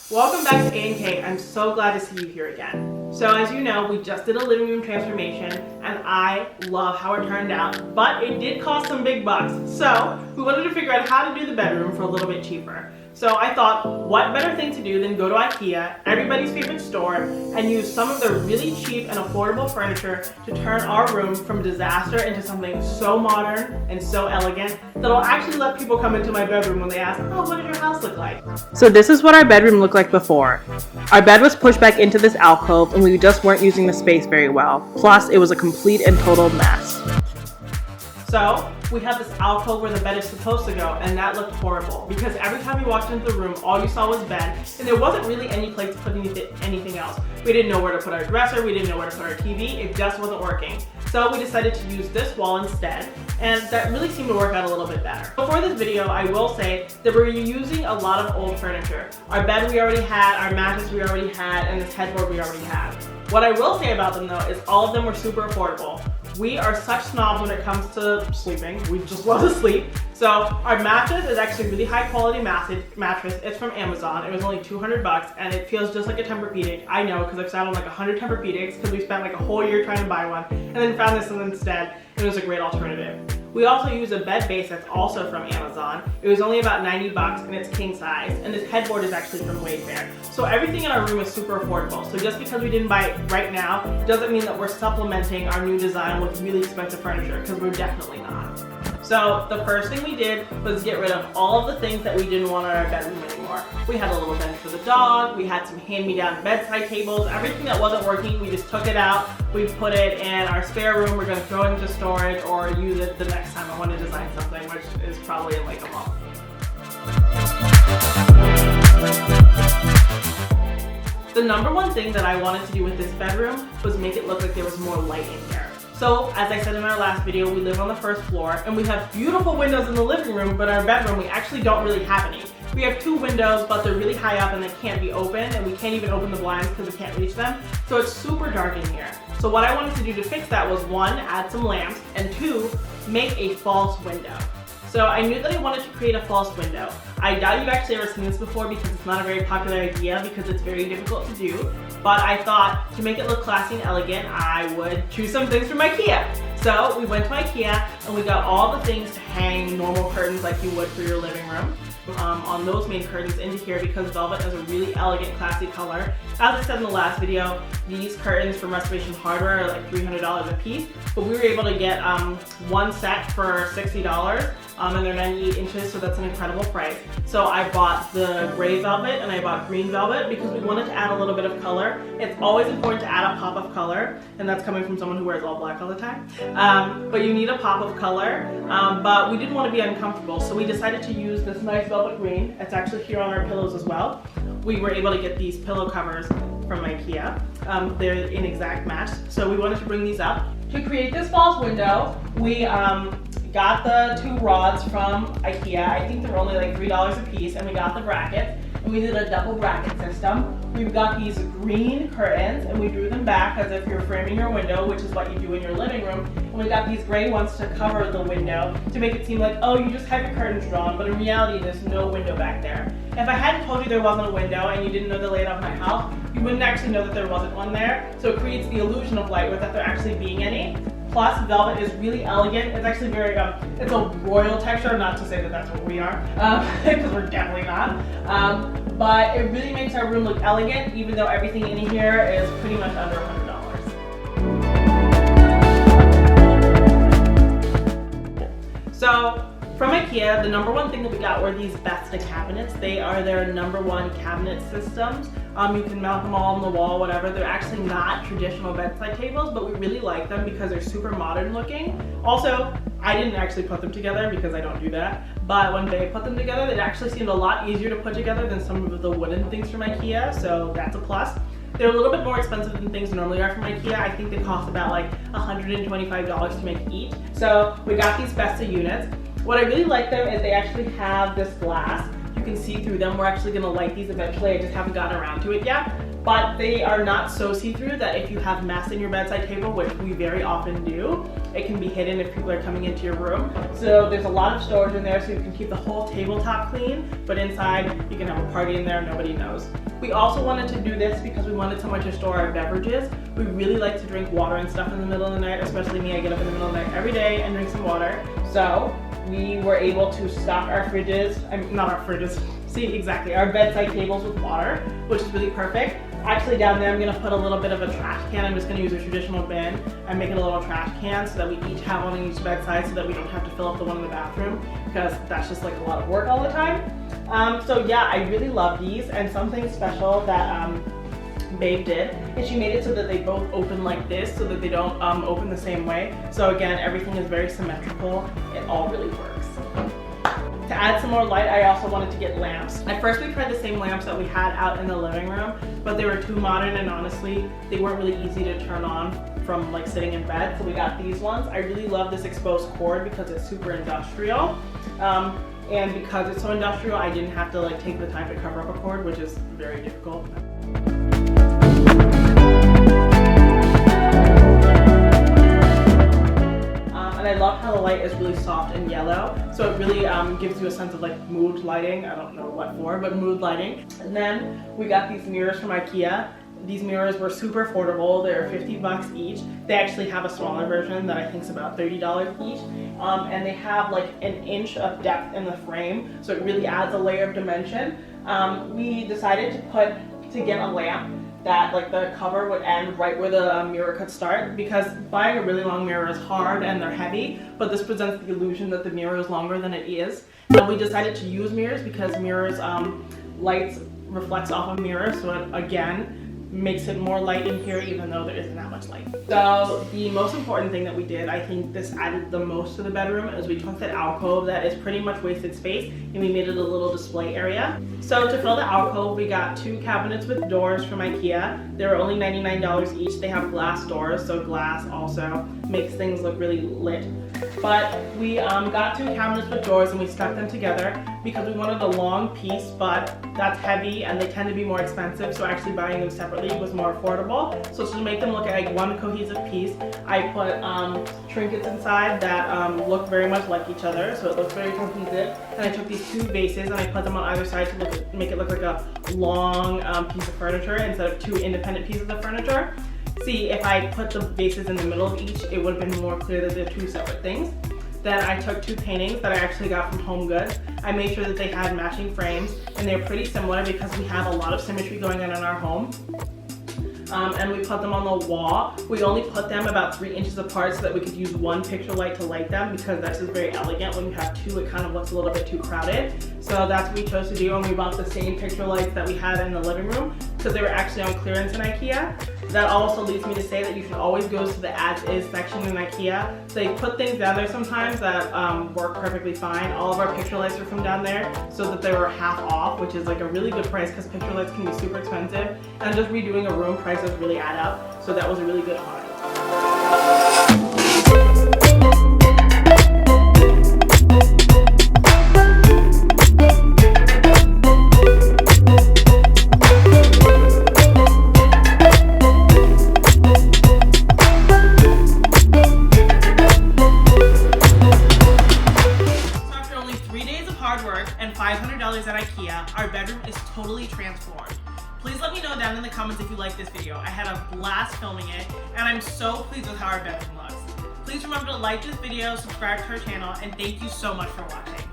Welcome back to A&K. I'm so glad to see you here again. So as you know, we just did a living room transformation and I love how it turned out, but it did cost some big bucks. So we wanted to figure out how to do the bedroom for a little bit cheaper. So I thought, what better thing to do than go to IKEA, everybody's favorite store, and use some of their really cheap and affordable furniture to turn our room from disaster into something so modern and so elegant that'll actually let people come into my bedroom when they ask, oh, what did your house look like? So this is what our bedroom looked like before. Our bed was pushed back into this alcove and we just weren't using the space very well. Plus, it was a complete and total mess. So we had this alcove where the bed is supposed to go, and that looked horrible because every time you walked into the room, all you saw was bed, and there wasn't really any place to put anything else. We didn't know where to put our dresser, we didn't know where to put our TV, it just wasn't working. So we decided to use this wall instead, and that really seemed to work out a little bit better. Before this video, I will say that we're using a lot of old furniture. Our bed we already had, our mattress we already had, and this headboard we already had. What I will say about them though is all of them were super affordable. We are such snobs when it comes to sleeping. We just love to sleep. So our mattress is actually a really high quality mattress. It's from Amazon. It was only 200 bucks and it feels just like a Tempur-Pedic. I know because I've sat on like 100 Tempur-Pedics because we spent like a whole year trying to buy one and then found this one instead. It was a great alternative. We also use a bed base that's also from Amazon. It was only about 90 bucks and it's king size. And this headboard is actually from Wayfair. So everything in our room is super affordable. So just because we didn't buy it right now, doesn't mean that we're supplementing our new design with really expensive furniture, because we're definitely not. So the first thing we did was get rid of all of the things that we didn't want in our bedroom anymore. We had a little bench for the dog, we had some hand-me-down bedside tables, everything that wasn't working, we just took it out, we put it in our spare room, we're gonna throw it into storage or use it the next time I want to design something, which is probably in like a month. The number one thing that I wanted to do with this bedroom was make it look like there was more light in here. So, as I said in our last video, we live on the first floor and we have beautiful windows in the living room, but in our bedroom we actually don't really have any. We have two windows, but they're really high up and they can't be opened, and we can't even open the blinds because we can't reach them. So it's super dark in here. So what I wanted to do to fix that was, one, add some lamps, and two, make a false window. So I knew that I wanted to create a false window. I doubt you've actually ever seen this before because it's not a very popular idea because it's very difficult to do. But I thought to make it look classy and elegant, I would choose some things from IKEA. So we went to IKEA and we got all the things to hang normal curtains like you would for your living room. On those main curtains into here because velvet is a really elegant, classy color. As I said in the last video, these curtains from Restoration Hardware are like $300 a piece, but we were able to get one set for $60, and they're 98 inches, so that's an incredible price. So I bought the gray velvet and I bought green velvet because we wanted to add a little bit of color. It's always important to add a pop of color, and that's coming from someone who wears all black all the time. But you need a pop of color, but we didn't want to be uncomfortable, so we decided to use this nice velvet green. It's actually here on our pillows as well. We were able to get these pillow covers from IKEA. They're an exact match, so we wanted to bring these up. To create this false window, we got the two rods from IKEA. I think they're only like $3 a piece, and we got the brackets. And we did a double bracket system. We've got these green curtains, and we drew them back as if you're framing your window, which is what you do in your living room. And we got these gray ones to cover the window to make it seem like, oh, you just have your curtains drawn, but in reality, there's no window back there. If I hadn't told you there wasn't a window and you didn't know the layout of my house, you wouldn't actually know that there wasn't one there. So it creates the illusion of light without there actually being any. Plus, velvet is really elegant. It's actually very, it's a royal texture, not to say that that's what we are, because we're definitely not. But it really makes our room look elegant, even though everything in here is pretty much under $100. So, from IKEA, the number one thing that we got were these Besta cabinets. They are their number one cabinet systems. You can mount them all on the wall, whatever. They're actually not traditional bedside tables, but we really like them because they're super modern looking. Also, I didn't actually put them together because I don't do that, but when they put them together, it actually seemed a lot easier to put together than some of the wooden things from IKEA, so that's a plus. They're a little bit more expensive than things normally are from IKEA. I think they cost about like $125 to make each. So we got these Besta units. What I really like them is they actually have this glass. You can see through them. We're actually gonna light these eventually. I just haven't gotten around to it yet. But they are not so see-through that if you have mess in your bedside table, which we very often do, it can be hidden if people are coming into your room. So there's a lot of storage in there so you can keep the whole tabletop clean, but inside you can have a party in there, nobody knows. We also wanted to do this because we wanted somewhere to store our beverages. We really like to drink water and stuff in the middle of the night, especially me. I get up in the middle of the night every day and drink some water. So we were able to stock our fridges, not our fridges, see exactly, our bedside tables with water, which is really perfect. Actually down there I'm gonna put a little bit of a trash can. I'm just gonna use a traditional bin and make it a little trash can so that we each have one on each bedside so that we don't have to fill up the one in the bathroom because that's just like a lot of work all the time. So yeah, I really love these, and something special that Babe did is she made it so that they both open like this so that they don't open the same way. So again, everything is very symmetrical. It all really works. To add some more light, I also wanted to get lamps. At first we tried the same lamps that we had out in the living room, but they were too modern and honestly, they weren't really easy to turn on from like sitting in bed. So we got these ones. I really love this exposed cord because it's super industrial. And because it's so industrial, I didn't have to like take the time to cover up a cord, which is very difficult. And I love how the light is really soft and yellow, so it really gives you a sense of like mood lighting. I don't know what for, but mood lighting. And then we got these mirrors from IKEA. These mirrors were super affordable. They're 50 bucks each. They actually have a smaller version that I think is about $30 each. And they have like an inch of depth in the frame, so it really adds a layer of dimension. We decided to get a lamp that like the cover would end right where the mirror could start, because buying a really long mirror is hard and they're heavy, but this presents the illusion that the mirror is longer than it is. And we decided to use mirrors because mirrors, lights reflects off of mirrors, so it again makes it more light in here even though there isn't that much light. So the most important thing that we did, I think this added the most to the bedroom, is we took that alcove that is pretty much wasted space and we made it a little display area. So to fill the alcove, we got 2 cabinets with doors from IKEA. They were only $99 each. They have glass doors, so glass also makes things look really lit. But we got 2 cabinets with doors and we stuck them together because we wanted a long piece, but that's heavy and they tend to be more expensive, so actually buying them separately was more affordable. So to make them look like one cohesive piece, I put trinkets inside that look very much like each other, so it looks very cohesive. And I took these 2 vases and I put them on either side to make it look like a long piece of furniture instead of 2 independent pieces of furniture. See, if I put the vases in the middle of each, it would have been more clear that they're 2 separate things. Then I took 2 paintings that I actually got from Home Goods. I made sure that they had matching frames, and they're pretty similar because we have a lot of symmetry going on in our home. And we put them on the wall. We only put them about 3 inches apart so that we could use 1 picture light to light them, because that's just very elegant. When you have 2, it kind of looks a little bit too crowded. So that's what we chose to do, and we bought the same picture lights that we had in the living room because they were actually on clearance in IKEA. That also leads me to say that you should always go to the as is section in IKEA. They put things down there sometimes that work perfectly fine. All of our picture lights are from down there, so that they were half off, which is like a really good price because picture lights can be super expensive. And just redoing a room, prices really add up. So that was a really good find. And $500 at IKEA, our bedroom is totally transformed. Please let me know down in the comments if you like this video. I had a blast filming it, and I'm so pleased with how our bedroom looks. Please remember to like this video, subscribe to our channel, and thank you so much for watching.